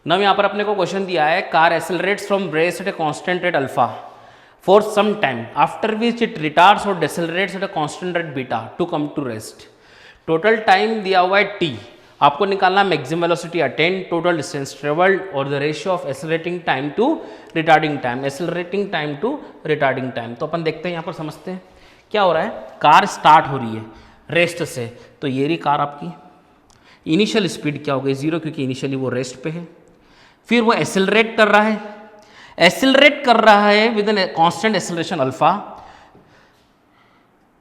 Now यहाँ पर अपने को क्वेश्चन दिया है car accelerates from rest at a constant rate alpha for some time after which it retards or decelerates at a constant rate beta to come to rest. Total time दिया हुआ है T, आपको निकालना maximum velocity attained, total distance travelled और the ratio of accelerating time to retarding time, accelerating time to retarding time. तो अपन देखते हैं यहाँ पर समझते हैं क्या हो रहा है। कार स्टार्ट हो रही है रेस्ट से, तो ये रही कार आपकी, इनिशियल स्पीड क्या हो गई 0 क्योंकि इनिशियली वो रेस्ट पे है। फिर वो एक्सेलरेट कर रहा है, एक्सेलरेट कर रहा है with an constant acceleration alpha.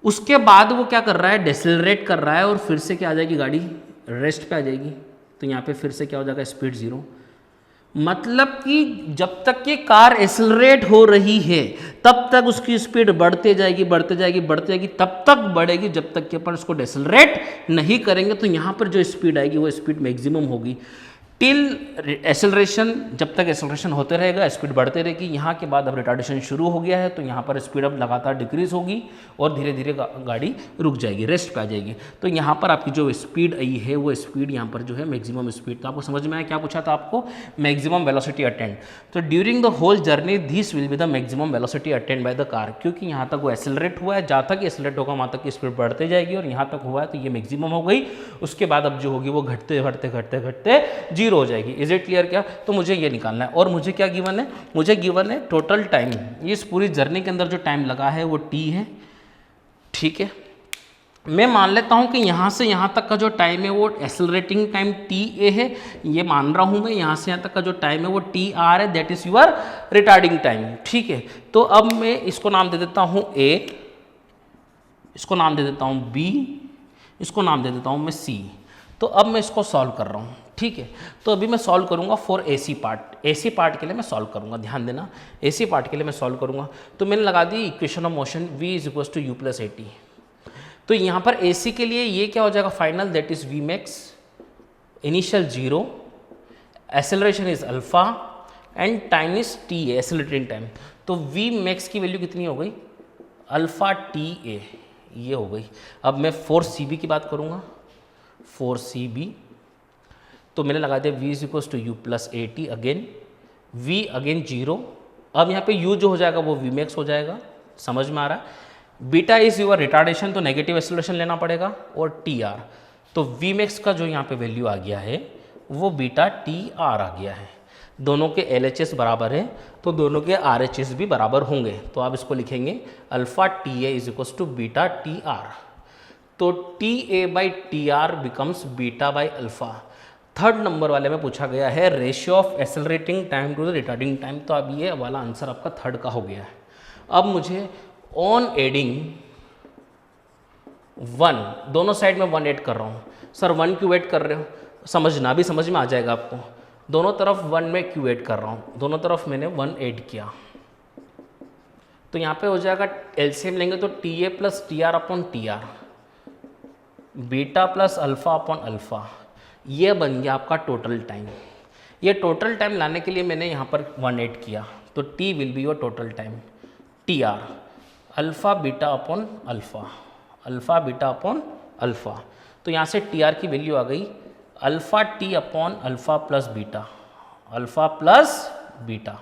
उसके बाद वो क्या कर रहा है, डेसेलरेट कर रहा है और फिर से क्या आ जाएगी गाड़ी, रेस्ट पे आ जाएगी। तो यहाँ पे फिर से क्या हो जाएगा, स्पीड 0। मतलब कि जब तक कि कार एक्सेलरेट हो रही है तब तक उसकी स्पीड बढ़ते जाएगी बढ़ते जाएगी बढ़ते जाएगी, तब तक बढ़ेगी जब तक कि अपन उसको डेसेलरेट नहीं करेंगे। तो यहाँ पर जो स्पीड आएगी वो स्पीड मैक्सिमम होगी टिल एक्सेलरेशन। जब तक एक्सेलरेशन होते रहेगा स्पीड बढ़ते रहेगी। यहाँ के बाद अब रिटार्डेशन शुरू हो गया है तो यहाँ पर स्पीड अब लगातार डिक्रीज होगी और धीरे धीरे गाड़ी रुक जाएगी, रेस्ट पे आ जाएगी। तो यहाँ पर आपकी जो स्पीड आई है वो स्पीड यहाँ पर जो है मैक्सिमम स्पीड। तो आपको समझ में आया क्या पूछा था आपको, मैक्सिमम वेलोसिटी अटेंड। तो during the whole journey this will be the maximum velocity attained by the car, क्योंकि यहाँ तक वो एक्सेलरेट हुआ है, जहाँ तक एक्सेलरेट होगा वहाँ तक की स्पीड बढ़ते जाएगी और यहाँ तक हुआ है तो ये मैक्सिमम हो गई। उसके बाद अब जो होगी वो घटते घटते घटते घटते 0 हो जाएगी। इज इट क्लियर क्या? तो मुझे ये निकालना है और मुझे क्या गिवन है, मुझे गिवन है टोटल टाइम। इस पूरी जर्नी के अंदर जो टाइम लगा है वो t है, ठीक है। मैं मान लेता हूं कि यहां से यहां तक का जो टाइम है वो एक्सेलरेटिंग टाइम टी ए है, ये मान रहा हूं मैं। यहां से यहां तक का जो टाइम है वो टी आर है, that is your retarding time, ठीक है। तो अब मैं इसको नाम दे देता हूं ए, इसको नाम दे देता हूं बी, इसको नाम दे देता हूं मैं सी। तो अब मैं इसको सॉल्व कर रहा हूँ, ठीक है। तो अभी मैं सॉल्व करूँगा for AC part. AC part के लिए मैं सॉल्व करूँगा, ध्यान देना, एसी पार्ट के लिए मैं सॉल्व करूँगा। तो मैंने लगा दी equation of motion v is equal to U plus A T. तो यहाँ पर एसी के लिए ये क्या हो जाएगा final, that is V max, initial 0, acceleration is alpha and time is T A, accelerating time. तो वी मैक्स की वैल्यू कितनी हो गई, अल्फा टी ए, ये हो गई। अब मैं फॉर सी बी की बात करूँगा, फॉर सी बी तो मैंने लगा दिया v is equal to U plus A T, again v again 0। अब यहाँ पे u जो हो जाएगा वो v मैक्स हो जाएगा, समझ में आ रहा है। बीटा इज यूर रिटार्डेशन, तो नेगेटिव एक्सेलरेशन लेना पड़ेगा, और टी आर, तो v मैक्स का जो यहाँ पे वैल्यू आ गया है वो बीटा टी आर आ गया है। दोनों के LHS बराबर है तो दोनों के RHS भी बराबर होंगे। तो आप इसको लिखेंगे alpha T A is equal to beta T R. तो T A by T R becomes beta by alpha. Third number वाले में पूछा गया है ratio of accelerating time to the retarding time. तो अब ये वाला आंसर आपका थर्ड का हो गया है। अब मुझे ऑन एडिंग 1, दोनों साइड में 1 ऐड कर रहा हूँ। सर 1 क्यों ऐड कर रहे हो, समझना भी समझ में आ जाएगा आपको। दोनों तरफ 1 में क्यों ऐड कर रहा हूँ, दोनों तरफ मैंने 1 ऐड किया। तो यहाँ पे हो जाएगा एलसीएम लेंगे तो टी ए plus T R upon T R, beta plus alpha upon alpha, ये बन गया आपका टोटल टाइम। ये टोटल टाइम लाने के लिए मैंने यहाँ पर 1 ऐड किया, तो T will be your total time, T R alpha beta upon alpha, alpha beta upon alpha. तो यहाँ से टी आर की वैल्यू आ गई alpha T upon alpha plus beta, alpha plus beta.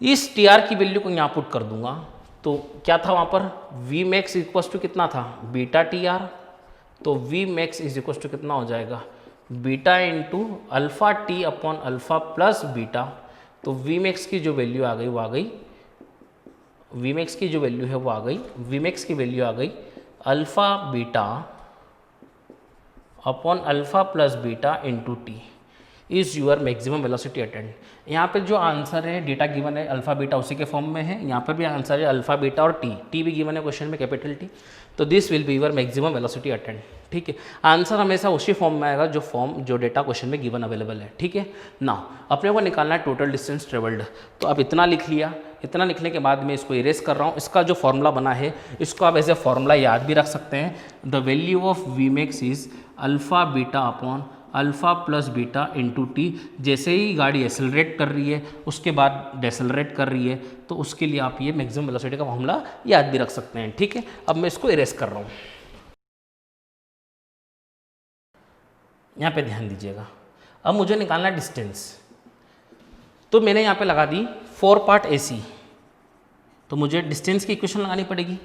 इस टी आर की वैल्यू को यहाँ पुट कर दूंगा तो क्या था वहाँ पर, वी मैक्स इक्वल टू कितना था, बीटा टी आर। तो V max is equal to कितना हो जाएगा, beta into alpha T upon alpha plus beta. तो वी मैक्स की जो वैल्यू आ गई वो आ गई, वी मैक्स की जो वैल्यू है वो आ गई, वी मैक्स की वैल्यू आ गई alpha beta upon alpha plus beta into T is your maximum velocity attained. यहाँ पे जो आंसर है डेटा गिवन है अल्फा बीटा उसी के फॉर्म में है, यहाँ पर भी आंसर है अल्फा बीटा और टी भी गिवन है क्वेश्चन में कैपिटल टी। तो this will be your maximum velocity attained, ठीक है। आंसर हमेशा उसी फॉर्म में आएगा जो डेटा क्वेश्चन में गिवन अवेलेबल है, ठीक है ना। अपने को निकालना है टोटल डिस्टेंस ट्रेवल्ड। तो अब इतना लिख लिया, इतना लिखने के बाद मैं इसको इरेज कर रहा हूँ। इसका जो फॉर्मूला बना है इसको आप ऐसे फॉर्मूला याद भी रख सकते हैं। The value of V max is alpha beta upon alpha plus beta into T. जैसे ही गाड़ी एक्सेलरेट कर रही है उसके बाद डेसेलरेट कर रही है तो उसके लिए आप ये मैक्सिमम वेलोसिटी का फॉर्मूला याद भी रख सकते हैं, ठीक है। अब मैं इसको इरेज कर रहा हूँ, यहाँ पे ध्यान दीजिएगा। अब मुझे निकालना है डिस्टेंस, तो मैंने यहाँ पे लगा दी 4 पार्ट AC, तो मुझे डिस्टेंस की इक्वेशन लगानी पड़ेगी।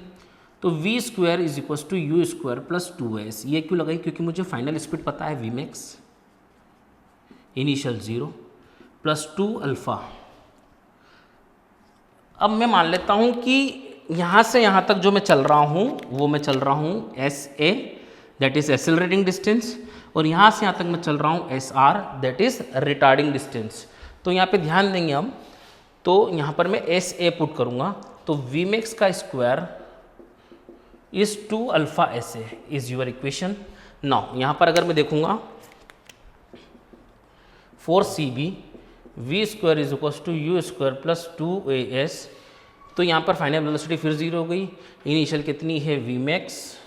तो v square is equal to U square plus 2s। ये क्यों लगाई? क्योंकि मुझे फाइनल स्पीड पता है v max initial 0 plus 2 alpha. अब मैं मान लेता हूँ कि यहाँ से यहाँ तक जो मैं चल रहा हूँ वो मैं चल रहा हूँ SA, that is accelerating distance, और यहाँ से यहाँ तक मैं चल रहा हूँ SR, that is retarding distance. तो यहाँ पे ध्यान देंगे हम, तो यहाँ पर मैं SA पुट करूँगा, तो v मैक्स का square is 2 alpha SA is your equation. Now यहाँ पर अगर मैं देखूँगा 4CB v square is equal to U square plus 2AS, तो यहाँ पर फाइनल वेलोसिटी फिर 0 हो गई। इनिशियल कितनी है? v max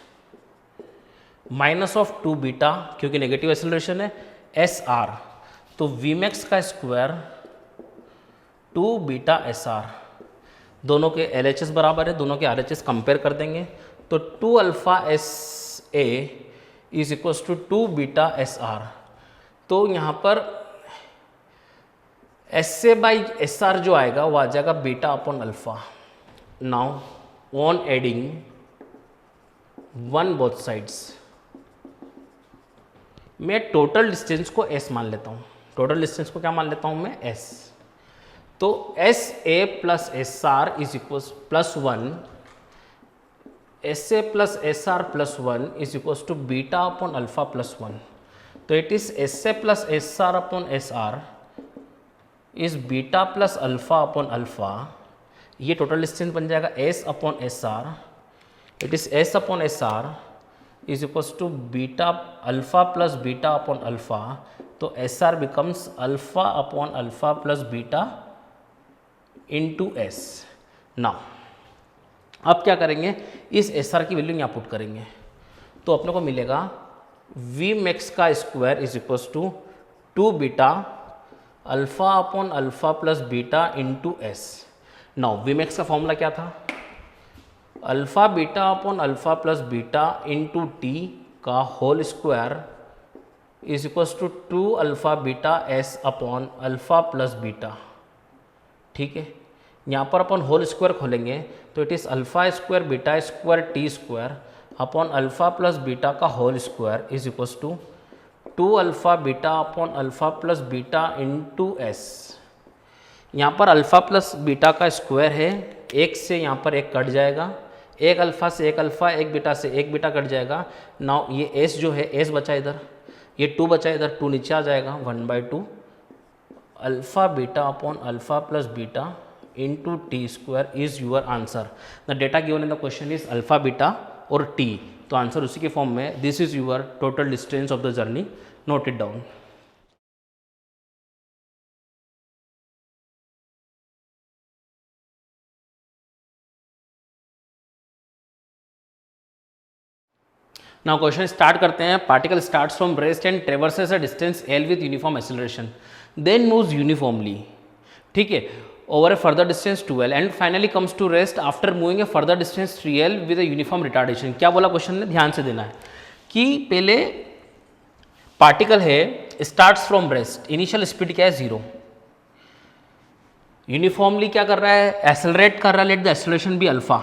minus of 2 beta, क्योंकि नेगेटिव एक्सेलरेशन है, SR, तो v मैक्स का स्क्वायर 2 बीटा SR, दोनों के LHS बराबर है, दोनों के RHS कंपेयर कर देंगे, तो 2 alpha SA is equal to 2 beta SR। तो यहाँ पर SA बाई SR जो आएगा वो आ जाएगा beta upon alpha. Now on adding 1 both sides, मैं टोटल डिस्टेंस को S मान लेता हूँ। टोटल डिस्टेंस को क्या मान लेता हूँ मैं? S। तो SA plus SR is equal plus 1, SA plus SR plus 1 is equal to beta upon alpha plus 1। तो it is SA plus SR upon SR is beta plus alpha upon alpha. ये total distance बन जाएगा S upon SR, it is S upon SR is equal to beta alpha plus beta upon alpha. तो SR becomes alpha upon alpha plus beta into S। Now अब क्या करेंगे? इस SR की value यहाँ put करेंगे, तो अपने को मिलेगा v मैक्स का square is equal to 2 beta alpha upon alpha plus beta into S। Now v max का फॉर्मूला क्या था? Alpha beta upon alpha plus beta into T का whole square is equal to 2 alpha beta S upon alpha plus beta. ठीक है, यहाँ पर अपन whole square खोलेंगे तो it is alpha square beta square T square upon alpha plus beta का whole square is equal to 2 alpha beta upon alpha plus beta into S। यहाँ पर अल्फ़ा प्लस बीटा का स्क्वायर है, एक से यहाँ पर एक कट जाएगा, एक अल्फ़ा से एक अल्फ़ा, एक बीटा से एक बीटा कट जाएगा। नाउ ये S जो है S बचा इधर, ये 2 बचा इधर, 2 नीचे आ जाएगा, 1/2 alpha beta upon alpha plus beta into T square is your answer. The data given in the question is alpha beta और T, तो आंसर उसी के फॉर्म में, this is your total distance of the journey, note it down. Now question start करते हैं। Particle starts from rest and traverses a distance L with uniform acceleration, then moves uniformly, ठीक है, over a further distance 2L and finally comes to rest after moving a further distance 3L with a uniform retardation। क्या बोला question ने? ध्यान से देना है कि पहले पार्टिकल है, starts from rest, initial speed क्या है? 0, यूनिफॉर्मली क्या कर रहा है? एक्सेलरेट कर रहा है, let the acceleration be alpha,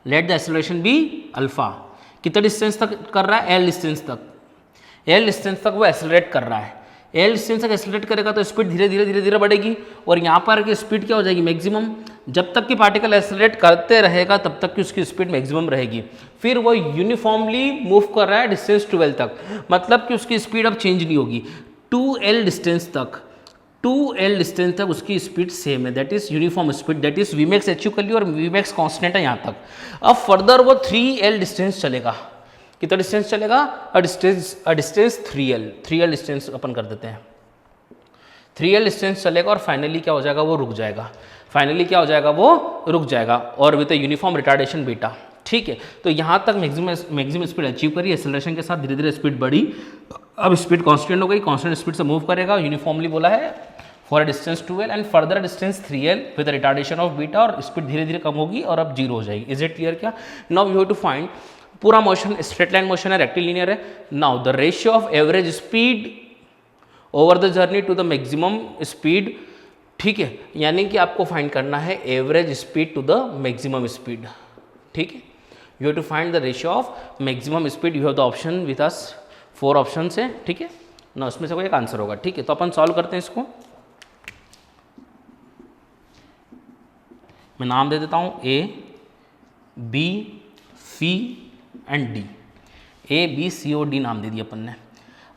let the acceleration be alpha. कितने डिस्टेंस तक कर रहा है? L डिस्टेंस तक, L डिस्टेंस तक वो एक्सेलरेट कर रहा है। L डिस्टेंस तक एक्सेलरेट करेगा तो स्पीड धीरे धीरे धीरे धीरे बढ़ेगी, और यहाँ पर की स्पीड क्या हो जाएगी? मैक्सिमम। जब तक कि पार्टिकल एक्सेलरेट करते रहेगा तब तक की उसकी स्पीड मैक्सिमम रहेगी। फिर वो यूनिफॉर्मली मूव कर रहा है डिस्टेंस 12 तक, मतलब कि उसकी स्पीड अब चेंज नहीं होगी। 2L डिस्टेंस तक, 2L डिस्टेंस तक उसकी स्पीड सेम है, that is uniform speed, that is v max achieve कर ली और v मैक्स कॉन्स्टेंट है यहाँ तक। अब फर्दर वो 3L डिस्टेंस चलेगा। कितना डिस्टेंस चलेगा? अ डिस्टेंस 3L डिस्टेंस अपन कर देते हैं, 3L डिस्टेंस चलेगा और फाइनली क्या हो जाएगा? वो रुक जाएगा। फाइनली क्या हो जाएगा? वो रुक जाएगा, और विद यूनिफॉर्म रिटार्डेशन बीटा। ठीक है, तो यहाँ तक मैक्सिमम स्पीड अचीव करी, एक्सेलरेशन के साथ धीरे धीरे स्पीड बढ़ी, अब स्पीड कांस्टेंट हो गई, कांस्टेंट स्पीड से मूव करेगा, यूनिफॉर्मली बोला है for distance 2L and further distance 3L with retardation of beta, और स्पीड धीरे धीरे कम होगी और अब 0 हो जाएगी। Is it clear? क्या now you have to find, पूरा मोशन स्ट्रेट लाइन मोशन है, रेक्टिलिनियर है। Now the ratio of average speed over the journey to the maximum speed, ठीक है, यानी कि आपको फाइंड करना है average speed to the maximum speed, ठीक है। You have to find the ratio of maximum speed, you have the option with us, 4 option है, ठीक है ना, उसमें से कोई एक आंसर होगा, ठीक है। तो अपन सॉल्व करते हैं इसको, मैं नाम दे देता हूँ A B C and D, A B C और डी नाम दे दिया अपन ने।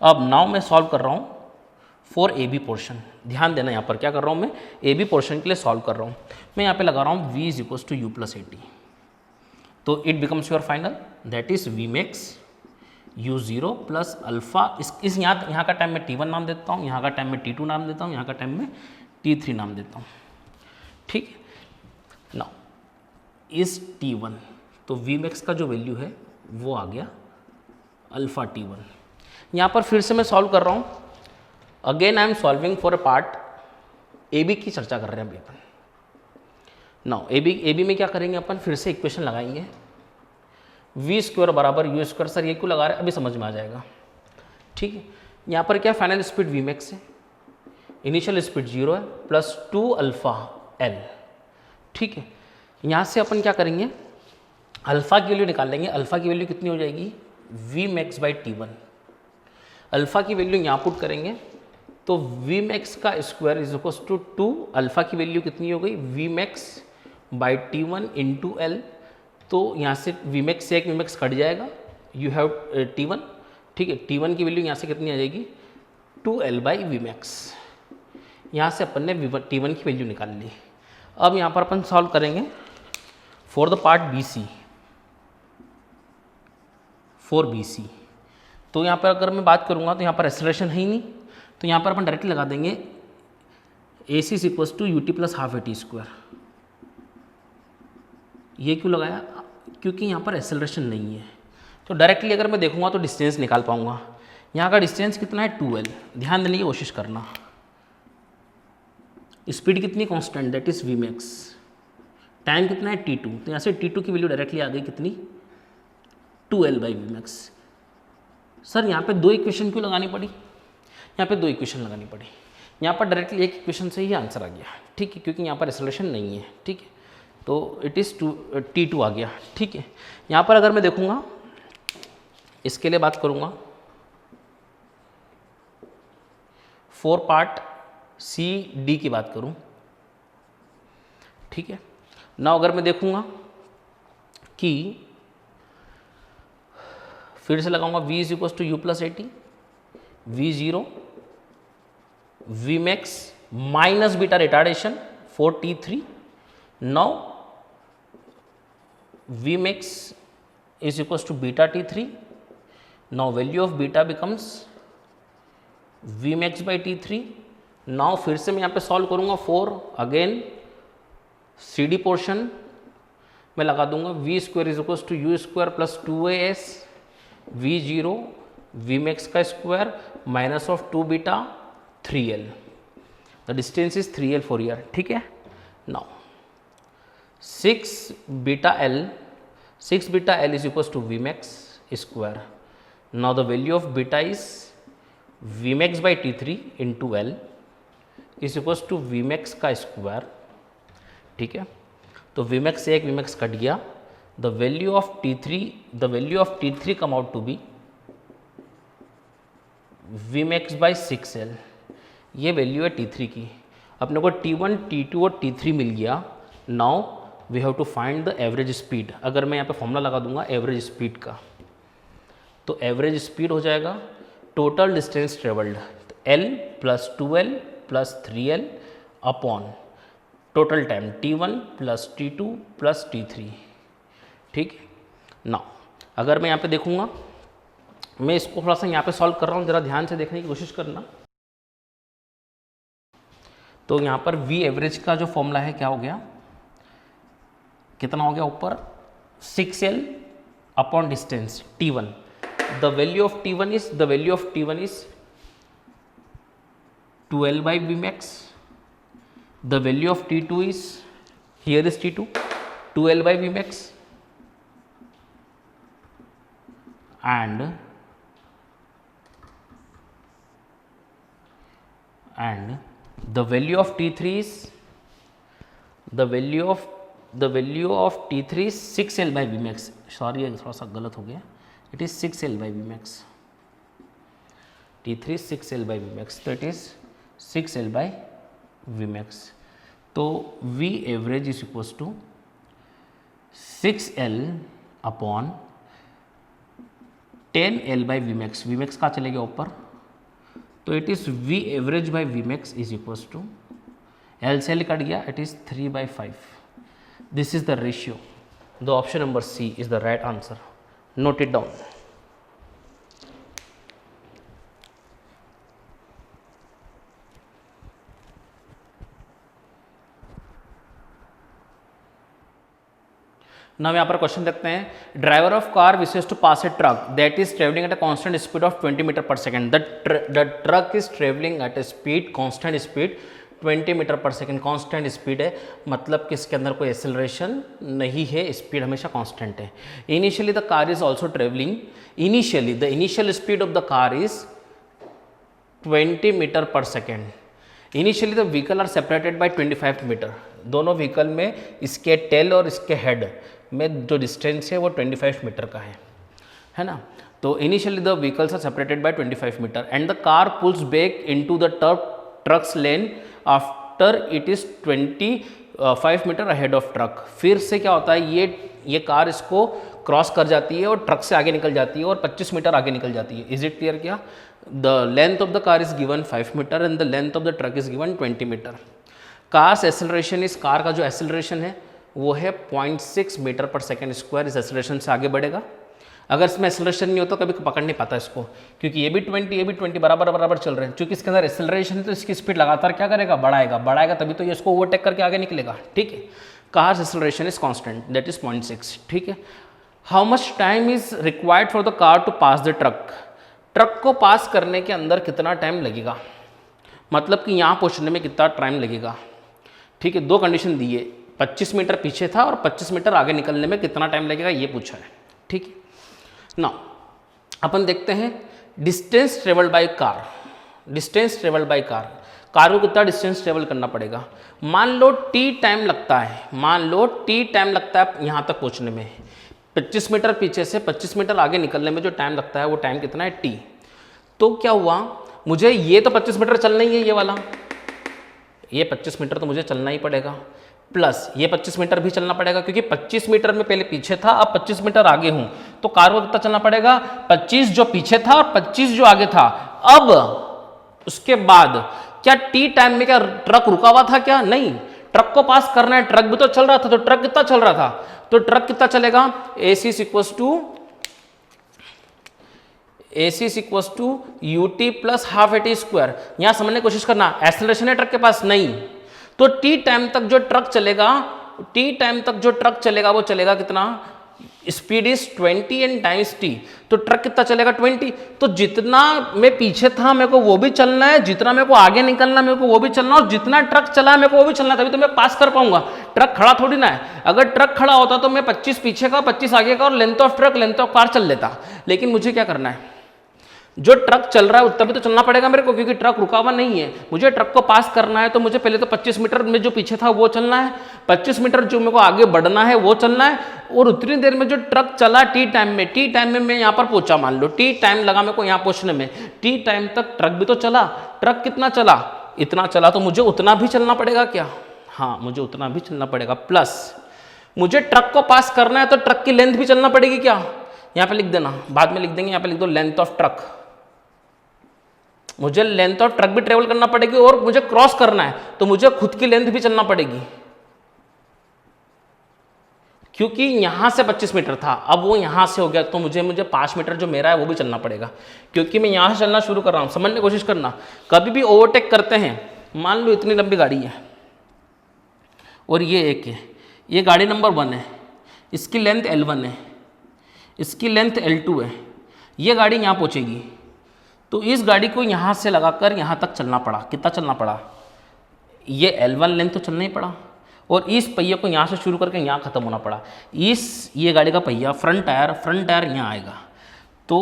अब नाउ मैं सॉल्व कर रहा हूँ फॉर ए बी पोर्शन, ध्यान देना यहाँ पर क्या कर रहा हूँ मैं, ए बी पोर्शन के लिए सॉल्व कर रहा हूँ। मैं यहाँ पे लगा रहा हूँ v is equals to U plus A T, तो it becomes your final, that is V max U zero plus alpha, इस यहाँ का टाइम में t1 नाम देता हूँ, यहाँ का टाइम में t2 नाम देता हूँ, यहाँ का टाइम में t3 नाम देता हूँ, ठीक है। नाउ इस t1, तो वी मैक्स का जो वैल्यू है वो आ गया अल्फा t1। यहाँ पर फिर से मैं सॉल्व कर रहा हूँ, again I am solving for a part, A B की चर्चा कर रहे हैं अभी अपन। नाउ ए बी में क्या करेंगे अपन, फिर से इक्वेशन लगाएंगे, वी स्क्वायर बराबर यू स्क्वायर, सर ये क्यों लगा रहे हैं अभी समझ में आ जाएगा, ठीक है। यहाँ पर क्या फाइनल स्पीड वी मैक्स है, इनिशियल स्पीड 0 है, प्लस 2 अल्फा एल, ठीक है। यहाँ से अपन क्या करेंगे, अल्फा की वैल्यू निकाल लेंगे, अल्फा की वैल्यू कितनी हो जाएगी, V max by t1, alpha की वैल्यू यहाँ पुट करेंगे तो वी मैक्स का square is equals to 2, alpha की वैल्यू कितनी हो गई, V max by t1 into L, तो यहाँ से वी मैक्स से एक वी मैक्स कट जाएगा, यू हैव t1, ठीक है, t1 की वैल्यू यहाँ से कितनी आ जाएगी 2l बाई वी मैक्स, यहाँ से अपन ने t1 की वैल्यू निकाल ली। अब यहाँ पर अपन सॉल्व करेंगे for the part B C, for B C, तो यहाँ पर अगर मैं बात करूँगा तो यहाँ पर एक्सेलरेशन है ही नहीं, तो यहाँ पर अपन डायरेक्टली लगा देंगे A C is equals to U T plus half A T square. ये क्यों लगाया, क्योंकि यहाँ पर एक्सेलरेशन नहीं है, तो डायरेक्टली अगर मैं देखूँगा तो डिस्टेंस निकाल पाऊँगा। यहाँ का डिस्टेंस कितना है 2l, ध्यान देने की कोशिश करना, स्पीड कितनी constant, that is V max, time कितना है t2, तो यहाँ से t2 की वैल्यू डायरेक्टली आ गई कितनी 2l by V max. Sir यहाँ पे 2 इक्वेशन क्यों लगानी पड़ी, यहाँ पे 2 इक्वेशन लगानी पड़ी, यहाँ पर डायरेक्टली एक इक्वेशन से ही आंसर आ गया, ठीक है, क्योंकि यहाँ पर एक्सेलरेशन नहीं है, ठीक है, तो इट इज़ t2 आ गया, ठीक है। यहाँ पर अगर मैं देखूँगा, इसके लिए बात करूँगा फॉर पार्ट सी डी की बात करूँ, ठीक है ना, अगर मैं देखूँगा कि फिर से लगाऊंगा v is equals to U plus A T, V zero V max minus beta retardation for t3, now V max is equals to beta t3, now value of beta becomes V max by t3। Now फिर से मैं यहाँ पे solve करूँगा for again C D portion, मैं लगा दूंगा V square is equals to U square plus 2as V zero V max का square minus of 2 beta 3l, the distance is 3l for year, ठीक है। Now 6 beta l is equals to V max square, now the value of beta is V max by t3 into L is equals to V max का square, ठीक है, तो V max से एक V max cut गया, the value of t3 come out to be V max by 6l, ये value है t3 की। अपने को t1 t2 और t3 मिल गया, now we have to find the average speed. अगर मैं यहाँ पे फॉर्मूला लगा दूंगा एवरेज स्पीड का, तो एवरेज स्पीड हो जाएगा total distance travelled l plus 2l plus 3l upon total time t1 plus t2 plus t3, ठीक है ना। अगर मैं यहाँ पे देखूँगा, मैं इसको थोड़ा सा यहाँ पे सॉल्व कर रहा हूँ, ज़रा ध्यान से देखने की कोशिश करना। तो यहाँ पर v एवरेज का जो फॉर्मूला है क्या हो गया, कितना हो गया ऊपर 6l upon distance t1, the value of t1 is 2l by V max, the value of t2 is, here is t2 2l by v max, and and the value of T3 is the value of T3 is 6L by Vmax. Sorry थोड़ा सा गलत हो गया, it is 6L by Vmax. T3 is 6L by Vmax, तो it is 6L by Vmax. तो V average is equals to 6L upon 10L by Vmax. Vmax कहाँ चले गया ऊपर, तो it is V average by Vmax is equals to L से L cut गया, it is 3/5. This is the ratio. The option number C is the right answer. Note it down. Now यहाँ पर question देखते हैं. Driver of car wishes to pass a truck that is travelling at a constant speed of 20 metre per second. The truck is travelling at a speed constant speed 20 metre per second. Constant speed है मतलब कि इसके अंदर कोई acceleration नहीं है, speed हमेशा constant है. Initially the car is also travelling, initially the initial speed of the car is 20 metre per second. Initially the vehicle are separated by 25 metre. दोनों व्हीकल में इसके टेल और इसके हेड में जो डिस्टेंस है वो 25 मीटर का है ना. तो initially the vehicles are separated by 25 metre and the car pulls back into the trucks lane after it is 25 metre ahead of truck. फिर से क्या होता है, ये कार इसको क्रॉस कर जाती है और ट्रक से आगे निकल जाती है और 25 मीटर आगे निकल जाती है. Is it clear? क्या the length of the car is given 5 metre and the length of the truck is given 20 metre. Car's acceleration, इस कार का जो एक्सेलरेशन है वो है 0.6 मीटर पर सेकेंड स्क्वायर. इस एक्सेलरेशन से आगे बढ़ेगा. अगर इसमें एक्सेलरेशन नहीं होता कभी पकड़ नहीं पाता इसको, क्योंकि ये भी 20 बराबर चल रहे हैं. क्योंकि इसके अंदर एक्सेलरेशन है तो इसकी स्पीड लगातार क्या करेगा, बढ़ाएगा तभी तो ये इसको ओवरटेक करके आगे निकलेगा. ठीक है. Car's acceleration is constant that is 0.6. ठीक है. How much time is required for the car to pass the truck. Truck को पास करने के अंदर कितना टाइम लगेगा, मतलब कि यहाँ पहुँचने में कितना टाइम लगेगा. ठीक है. दो कंडीशन दी है, 25 मीटर पीछे था और 25 मीटर आगे निकलने में कितना टाइम लगेगा ये पूछा है. ठीक है. ना अपन देखते हैं distance travelled by car. Distance travelled by car, car को कितना डिस्टेंस ट्रेवल करना पड़ेगा. मान लो टी टाइम लगता है, यहाँ तक पहुँचने में. 25 मीटर पीछे से 25 मीटर आगे निकलने में जो टाइम लगता है वो टाइम कितना है, टी. तो क्या हुआ, मुझे ये तो 25 मीटर चलना ही है, ये वाला ये 25 मीटर तो मुझे चलना ही पड़ेगा, प्लस ये 25 मीटर भी चलना पड़ेगा क्योंकि 25 मीटर में पहले पीछे था, अब 25 मीटर आगे हूं. तो कार को कितना चलना पड़ेगा, 25 जो पीछे था और 25 जो आगे था. अब उसके बाद क्या टी टाइम में क्या ट्रक रुका हुआ था क्या, नहीं. ट्रक को पास करना है, ट्रक भी तो चल रहा था. तो ट्रक कितना चल रहा था, तो ट्रक कितना चलेगा, AC is equals to UT plus half AT square. यहां समझने की कोशिश करना, एक्सेलरेशन है ट्रक के पास, नहीं. तो टी टाइम तक जो ट्रक चलेगा वो चलेगा कितना, speed is 20 and times T. तो ट्रक कितना चलेगा, 20. तो जितना मैं पीछे था मेरे को वो भी चलना है, जितना मेरे को आगे निकलना मेरे को वो भी चलना, और जितना ट्रक चला मेरे को वो भी चलना, तभी तो मैं पास कर पाऊंगा. ट्रक खड़ा थोड़ी ना है. अगर ट्रक खड़ा होता तो मैं 25 पीछे का 25 आगे का और length of truck length of car चल लेता. लेकिन मुझे क्या करना है, जो ट्रक चल रहा है उतना भी तो चलना पड़ेगा मेरे को, क्योंकि ट्रक रुका हुआ नहीं है. मुझे ट्रक को पास करना है तो मुझे पहले तो 25 मीटर में जो पीछे था वो चलना है, 25 मीटर जो मेरे को आगे बढ़ना है वो चलना है, और उतनी देर में जो ट्रक चला टी टाइम में मैं यहाँ पर पहुंचा. मान लो टी टाइम लगा मेरे को यहाँ पहुंचने में, टी टाइम तक ट्रक भी तो चला. ट्रक कितना चला, इतना चला, तो मुझे उतना भी चलना पड़ेगा क्या, हाँ मुझे उतना भी चलना पड़ेगा. प्लस मुझे ट्रक को पास करना है तो ट्रक की लेंथ भी चलना पड़ेगी क्या, यहाँ पे लिख देना, बाद में लिख देंगे, यहाँ पे लिख दो लेंथ ऑफ ट्रक. मुझे लेंथ ऑफ ट्रक भी ट्रेवल करना पड़ेगी और मुझे क्रॉस करना है तो मुझे खुद की लेंथ भी चलना पड़ेगी, क्योंकि यहां से 25 मीटर था, अब वो यहां से हो गया, तो मुझे 5 मीटर जो मेरा है वो भी चलना पड़ेगा, क्योंकि मैं यहां से चलना शुरू कर रहा हूं. समझने की कोशिश करना, कभी भी ओवरटेक करते हैं, मान लो इतनी लंबी गाड़ी है और ये एक है, ये गाड़ी नंबर 1 है, इसकी लेंथ L1 है, इसकी लेंथ L2 है, ये गाड़ी यहाँ पहुँचेगी. तो इस गाड़ी को यहाँ से लगाकर यहाँ तक चलना पड़ा. कितना चलना पड़ा, ये L1 लेंथ तो चलना ही पड़ा, और इस पहिए को यहाँ से शुरू करके यहाँ ख़त्म होना पड़ा. ये गाड़ी का पहिया फ्रंट टायर यहाँ आएगा, तो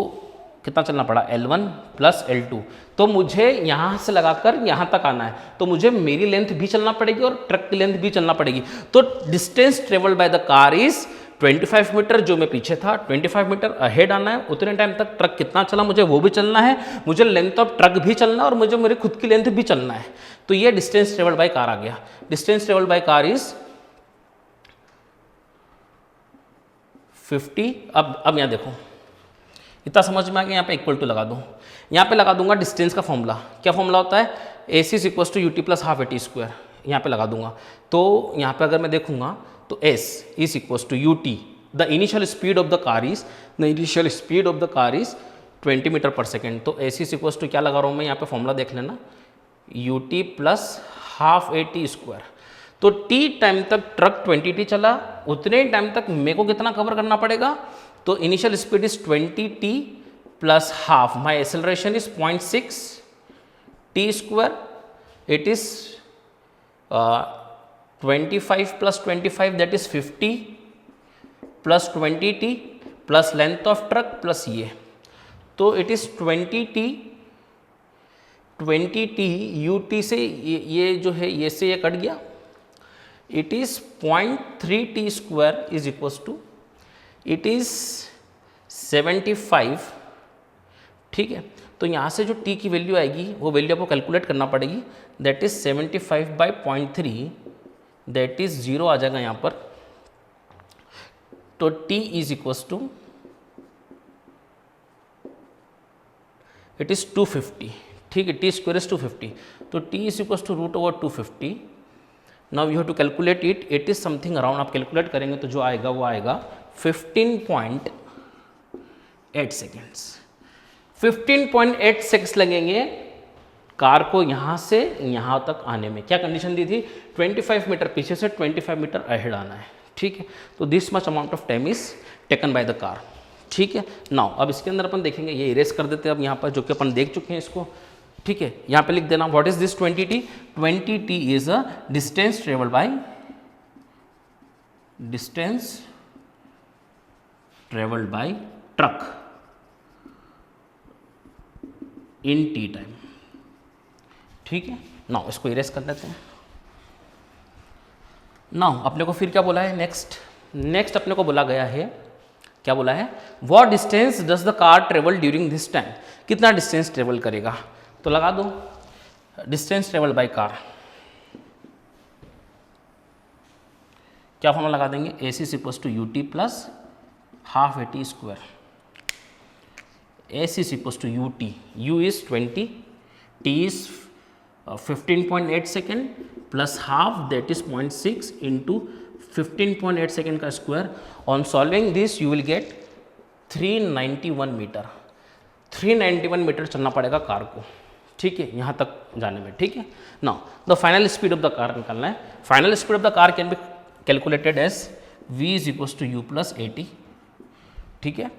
कितना चलना पड़ा, L1 प्लस L2। तो मुझे यहाँ से लगाकर यहाँ तक आना है, तो मुझे मेरी लेंथ भी चलना पड़ेगी और ट्रक की लेंथ भी चलना पड़ेगी। तो distance travelled by the car is 25 metre, जो मैं पीछे था 25 मीटर अहेड आना है। उतने टाइम तक ट्रक कितना चला मुझे वो भी चलना है, मुझे लेंथ ऑफ ट्रक भी चलना है और मुझे मेरी खुद की लेंथ भी चलना है। तो ये डिस्टेंस ट्रेवल्ड बाय कार आ गया। Distance travelled by car is 50। अब यहाँ देखो, इतना समझ में आ गया। यहाँ पे इक्वल टू लगा दूँ, यहाँ पे लगा दूंगा डिस्टेंस का फॉर्मूला। क्या फॉर्मूला होता है, AC is equal to UT plus half AT square. यहाँ पे लगा दूंगा, तो यहाँ पे अगर मैं देखूंगा तो S is equal to UT, the initial speed of the car is 20 metre per second. तो AC इज इक्वल टू क्या लगा रहा हूँ मैं, यहाँ पे फॉर्मूला देख लेना, UT plus half AT square. तो T टाइम तक ट्रक 20T चला, उतने टाइम तक मेरे को कितना कवर करना पड़ेगा, तो initial speed is 20T plus half, my acceleration is 0.6 T square, it is 25 plus 25 that is 50 plus 20T plus length of truck plus ये, तो इट इज 20T UT से ये जो है ये से ये कट गया, it is 0.3 T square is equal to it is 75। ठीक है, तो यहाँ से जो T की वैल्यू आएगी वो वैल्यू आपको कैलकुलेट करना पड़ेगी, that is 75 by 0.3, that is 0 आ जाएगा यहाँ पर। तो T is equal to it is 250। ठीक है, T स्क्वायर इज 250, तो T is equal to root over 250। Now you have to calculate it, it is something around, आप कैलकुलेट करेंगे तो जो आएगा वो आएगा 15.8 सेकेंड्स। 15.8 सेकेंड्स लगेंगे कार को यहाँ से यहाँ तक आने में। क्या कंडीशन दी थी, 25 मीटर पीछे से 25 मीटर अहेड आना है। ठीक है, तो this much amount of time is taken by the car. ठीक है, नाउ अब इसके अंदर अपन देखेंगे, ये इरेज कर देते हैं अब यहाँ पर, जो कि अपन देख चुके हैं इसको। ठीक है, यहाँ पे लिख देना what is this 20T। 20T is a distance travelled bye truck in T time. ठीक है, नाउ इसको इरेज कर देते हैं। नाउ अपने को फिर क्या बोला है, नेक्स्ट अपने को बोला गया है, क्या बोला है, what distance does the car travel during this time, कितना डिस्टेंस ट्रेवल करेगा। तो लगा दो डिस्टेंस ट्रेवल बाय कार, क्या फॉर्मूला लगा देंगे, AC is equal to UT plus half AT square. AC is equal to UT, U is 20, T is 15.8 second plus half that is 0.6 into 15.8 second का square. On solving this you will get 391 metre. 391 metre चलना पड़ेगा car को। ठीक है, यहाँ तक जाने में। ठीक है, now the final speed of the car निकालना है। Final speed of the car can be calculated as V is equal to U plus AT। ठीक है,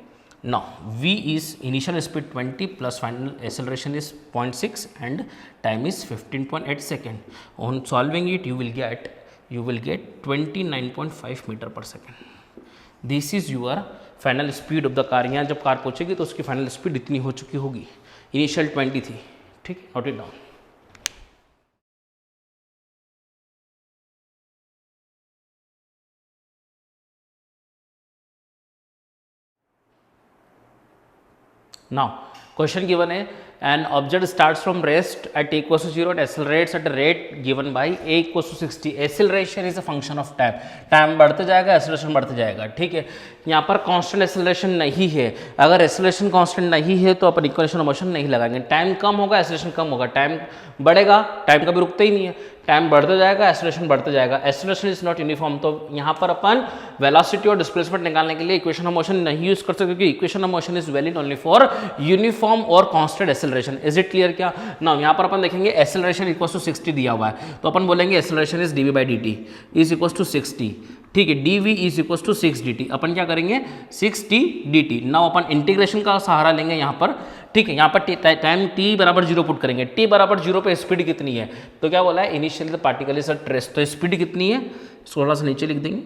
now V is initial speed 20 plus final acceleration is 0.6 and time is 15.8 second. On solving it you will get 29.5 metre per second. This is your final speed of the car. यहाँ जब car पहुँचेगी तो उसकी final speed इतनी हो चुकी होगी, initial 20 थी। ठीक है, note it down. Now question given है, an object starts from rest at t equals to 0 and accelerates at a rate given by a equals to 60. Acceleration is a function of time. Time बढ़ते जाएगा, acceleration बढ़ते जाएगा। ठीक है, यहाँ पर constant acceleration नहीं है। अगर एक्सेलरेशन कांस्टेंट नहीं है तो अपन इक्वेशन ऑफ मोशन नहीं लगाएंगे। टाइम कम होगा, एक्सेलरेशन कम होगा। टाइम बढ़ेगा, टाइम कभी रुकता ही नहीं है। टाइम बढ़ते जाएगा, एक्सेलरेशन बढ़ते जाएगा। Acceleration is not uniform. तो यहाँ पर अपन वेलोसिटी और डिस्प्लेसमेंट निकालने के लिए इक्वेशन ऑफ मोशन नहीं यूज कर सकते, क्योंकि equation of motion is valid only for uniform और constant acceleration. Is it clear? क्या ना यहाँ पर अपन देखेंगे एक्सेलरेशन इक्वल टू 60 दिया हुआ है, तो अपन बोलेंगे acceleration is dv by dt is equal to 60। ठीक है, dv is equal to 6 dt। अपन क्या करेंगे 6t dt। नाउ अपन इंटीग्रेशन का सहारा लेंगे यहाँ पर। ठीक है, यहाँ पर टाइम t बराबर 0 पुट करेंगे। t बराबर 0 पे स्पीड कितनी है, तो क्या बोला है initially the particle is at rest. तो स्पीड कितनी है, थोड़ा सा नीचे लिख देंगे।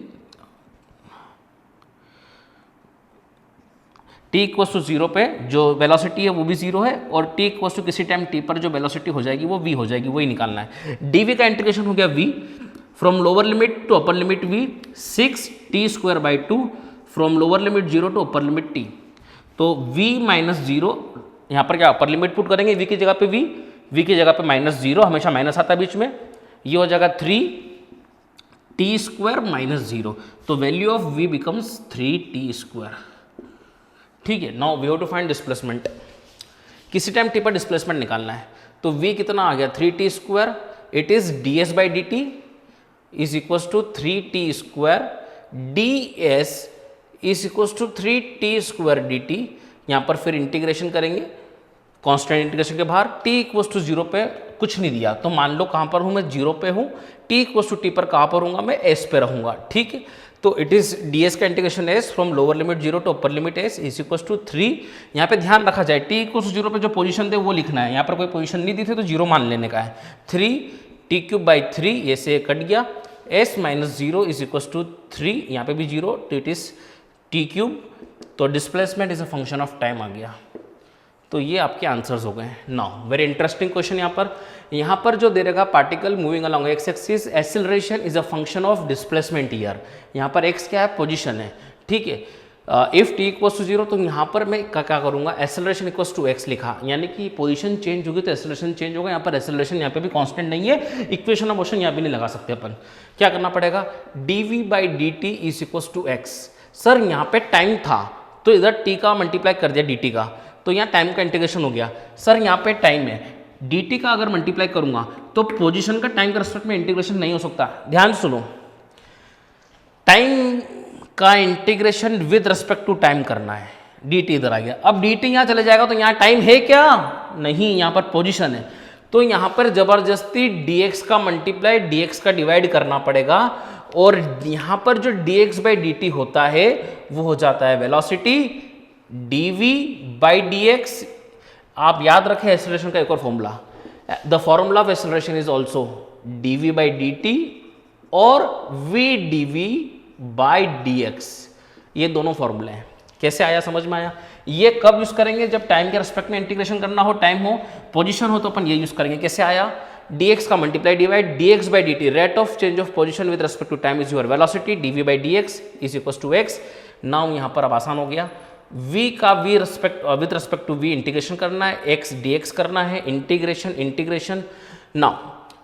t इक्वल टू 0 पे जो वेलोसिटी है वो भी 0 है, और t इक्वल टू किसी टाइम t पर जो वेलोसिटी हो जाएगी वो v हो जाएगी, वही निकालना है। dv का इंटीग्रेशन हो गया v from lower limit to upper limit v 6t² 2 from lower limit 0 to upper limit t। तो v माइनस 0, यहाँ पर क्या अपर लिमिट पुट करेंगे v की जगह पे v की जगह पे माइनस 0, हमेशा माइनस आता है बीच में, ये हो जाएगा 3t² माइनस 0, तो value of v becomes 3t²। ठीक है, now we have to find displacement, किसी टाइम t पर डिस्प्लेसमेंट निकालना है। तो v कितना आ गया 3t², it is ds/dt is equal to 3t², ds is equal to 3t² dt। यहाँ पर फिर इंटीग्रेशन करेंगे, कांस्टेंट इंटीग्रेशन के बाहर t इक्वल टू 0 पे कुछ नहीं दिया, तो मान लो कहाँ पर हूँ मैं 0 पे हूँ, t इक्वल टू t पर कहाँ पर हूँगा मैं s पे रहूँगा। ठीक है, तो इट इज ds का integration s from lower limit 0 to upper limit s is equal to 3। यहाँ पे ध्यान रखा जाए t इक्वल टू 0 पे जो पोजीशन थे वो लिखना है, यहाँ पर कोई पोजीशन नहीं दी थी तो 0 मान लेने का है। 3t³/3 ये से कट गया, s minus 0 is equal to 3, यहाँ पे भी 0, तो इट इज t³। तो displacement is a function of time आ गया। तो ये आपके आंसर्स हो गए। नाउ वेरी इंटरेस्टिंग क्वेश्चन, यहाँ पर जो दे रहेगा particle moving along x axis, acceleration is a function of displacement year. यहाँ पर एक्स क्या है, पोजीशन है। ठीक है, इफ टी इक्वल्स टू 0, तो यहाँ पर मैं क्या करूँगा, एक्सेलरेशन इक्वल्स टू एक्स लिखा, यानी कि पोजीशन चेंज होगी तो एक्सेलरेशन चेंज होगा। यहाँ पर एक्सेलरेशन यहाँ पे भी कांस्टेंट नहीं है, इक्वेशन ऑफ मोशन यहाँ भी नहीं लगा सकते अपन। क्या करना पड़ेगा, dv/dt is equals to x. Sir यहाँ पे टाइम था तो इधर t का मल्टीप्लाई कर दिया dt का, तो यहाँ टाइम का इंटीग्रेशन हो गया। सर यहाँ पे टाइम है, dt का अगर मल्टीप्लाई करूंगा तो पोजीशन का टाइम के रिस्पेक्ट में इंटीग्रेशन नहीं हो सकता। ध्यान सुनो, टाइम का integration with respect to time करना है। dt इधर आ गया, अब dt यहाँ चले जाएगा तो यहाँ टाइम है क्या, नहीं, यहाँ पर पोजीशन है। तो यहाँ पर जबरदस्ती dx का मल्टीप्लाई dx का डिवाइड करना पड़ेगा, और यहाँ पर जो dx/dt होता है वो हो जाता है वेलोसिटी dv/dx। आप याद रखें एक्सेलरेशन का एक और formula, the formula of acceleration is also dv/dt और v/dv/dx, ये दोनों फॉर्मूले हैं। कैसे आया, समझ में आया? ये कब यूज करेंगे, जब टाइम के रिस्पेक्ट में इंटीग्रेशन करना हो, टाइम हो, पोजीशन हो, तो अपन ये यूज करेंगे। कैसे आया, dx का multiply divide dx/dt, rate of change of position with respect to time is your velocity, dv/dx is equal to x। Now यहाँ पर अब आसान हो गया, v का with respect to v integration करना है, x dx करना है, इंटीग्रेशन। नाउ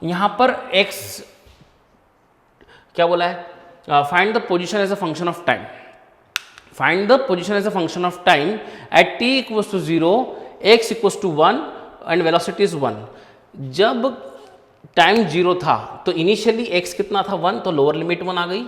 यहाँ पर x क्या बोला है, find the position as a function of time, find the position as a function of time at t equals to 0, x equals to 1 and velocity is 1। जब time 0 था तो इनिशियली x कितना था, 1, तो लोअर लिमिट 1 आ गई,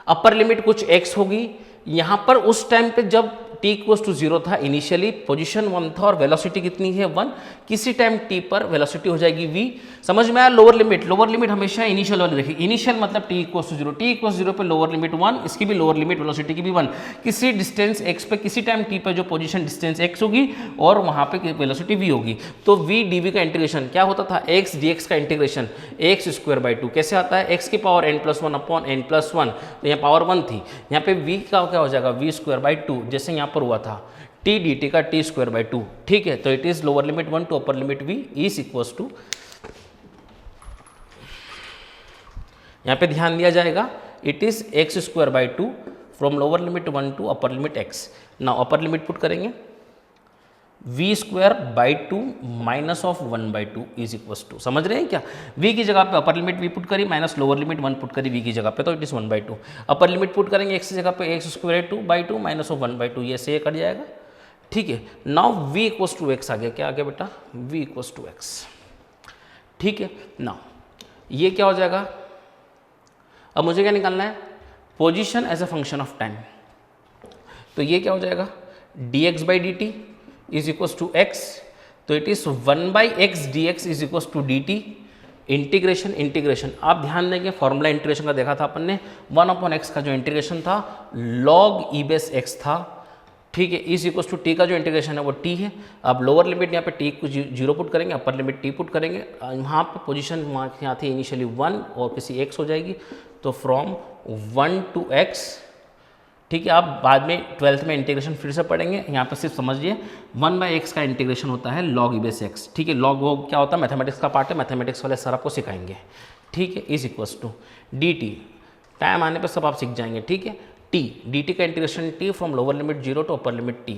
upper limit कुछ x होगी। यहाँ पर उस टाइम पे जब t इक्वल्स टू 0 था, इनिशियली पोजीशन 1 था और वेलोसिटी कितनी है, 1। किसी टाइम t पर वेलोसिटी हो जाएगी v। समझ में आया? लोअर लिमिट हमेशा इनिशियल वाली रखी, इनिशियल मतलब t equals to 0, t equals 0 पे लोअर लिमिट 1, इसकी भी लोअर लिमिट वेलोसिटी की भी 1। किसी डिस्टेंस x पे, किसी टाइम t पर जो पोजीशन डिस्टेंस x होगी और वहाँ पे वेलोसिटी v होगी, तो v dv का इंटीग्रेशन क्या होता था, x dx का इंटीग्रेशन x²/2 कैसे आता है, x की पावर n+1 अपॉन n+1, तो यहाँ पावर 1 थी, यहाँ पे v का क्या हो जाएगा, v²/2, जैसे यहाँ पर हुआ था t dt का t²/2। ठीक है, तो it is lower limit 1 to upper limit v is equals to, यहाँ पे ध्यान दिया जाएगा, it is x²/2 from lower limit 1 to upper limit x। Now upper limit put करेंगे, v²/2 minus of 1/2 is equals to, समझ रहे हैं क्या? v की जगह पे अपर लिमिट v पुट करी, माइनस लोअर लिमिट 1 पुट करी v की जगह पे, तो it is 1/2। Upper limit put करेंगे x की जगह पे x²/2 माइनस ऑफ 1/2, ये से कट जाएगा। ठीक है, now v equals to x आ गया, क्या आ गया बेटा, v इक्वल्स टू x। ठीक है, नाउ ये क्या हो जाएगा, अब मुझे क्या निकालना है, position as a function of time. तो ये क्या हो जाएगा, dx/dt is equals to x, तो it is 1/x dx is equals to dt। Integration आप ध्यान देंगे, फॉर्मूला इंटीग्रेशन का देखा था अपन ने, 1/x का जो इंटीग्रेशन था log e/x था। ठीक है, इज इक्वल्स टू t का जो इंटीग्रेशन है वो t है। अब लोअर लिमिट यहाँ पे t को 0 पुट करेंगे, अपर लिमिट t पुट करेंगे, यहाँ पे पोजीशन यहाँ थी इनिशियली 1 और किसी x हो जाएगी, तो फ्रॉम 1 टू x। ठीक है। आप बाद में 12th में इंटीग्रेशन फिर से पढ़ेंगे, यहाँ पर सिर्फ समझिए 1/x का इंटीग्रेशन होता है log e base x, ठीक है। log वो क्या होता है, मैथमेटिक्स का पार्ट है, मैथमेटिक्स वाले सर आपको सिखाएंगे, ठीक है। Is equals to dt, time आने पर सब आप सीख जाएंगे, ठीक है। t, dt का integration t from lower limit 0 to upper limit t,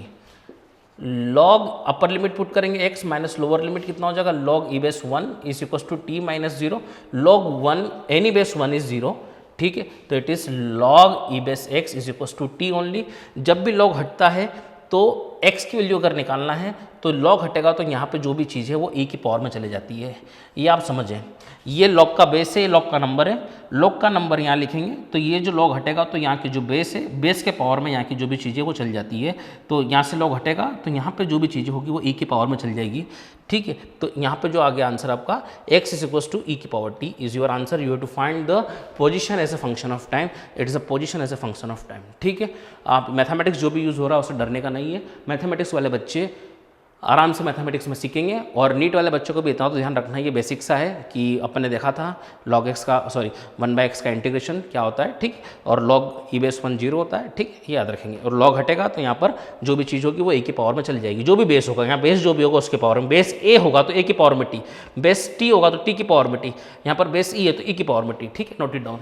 log upper limit put करेंगे x माइनस लोअर लिमिट कितना हो जाएगा, log e base 1 is equals to t minus 0, log 1 any base 1 is 0, ठीक है। तो it is log e base x is equals to t only. जब भी log हटता है तो x की वैल्यू अगर निकालना है तो log हटेगा तो यहाँ पे जो भी चीज़ है वो e की पावर में चले जाती है, ये आप समझें। ये log का बेस है, ये log का नंबर है, log का नंबर यहाँ लिखेंगे तो ये जो log हटेगा तो यहाँ की जो बेस है, बेस के पावर में यहाँ की जो भी चीज़ें वो चली जाती है, तो यहाँ से log हटेगा तो यहाँ पे जो भी चीज़ें होगी वो e की पावर में चली जाएगी, ठीक है। तो यहाँ पे जो आ गया आंसर आपका x is equals to e की power t is your answer. You have to find the position as a function of time, it is a position as a function of time, ठीक है। आप mathematics जो भी use हो रहा है उससे डरने का नहीं है, मैथमेटिक्स वाले बच्चे आराम से मैथमेटिक्स में सीखेंगे। और नीट वाले बच्चों को भी इतना तो ध्यान रखना है, ये बेसिक सा है कि अपन ने देखा था log x का 1/x का इंटीग्रेशन क्या होता है, ठीक। और log e base 1 0 होता है, ठीक, ये याद रखेंगे। और log हटेगा तो यहाँ पर जो भी चीज़ होगी वो a की पावर में चली जाएगी, जो भी बेस होगा, यहाँ बेस जो भी होगा उसके पावर में, बेस a होगा तो a की पावर में t, बेस t होगा तो t की पावर में t, यहाँ पर बेस e है तो e की पावर में t, ठीक है। Note it down.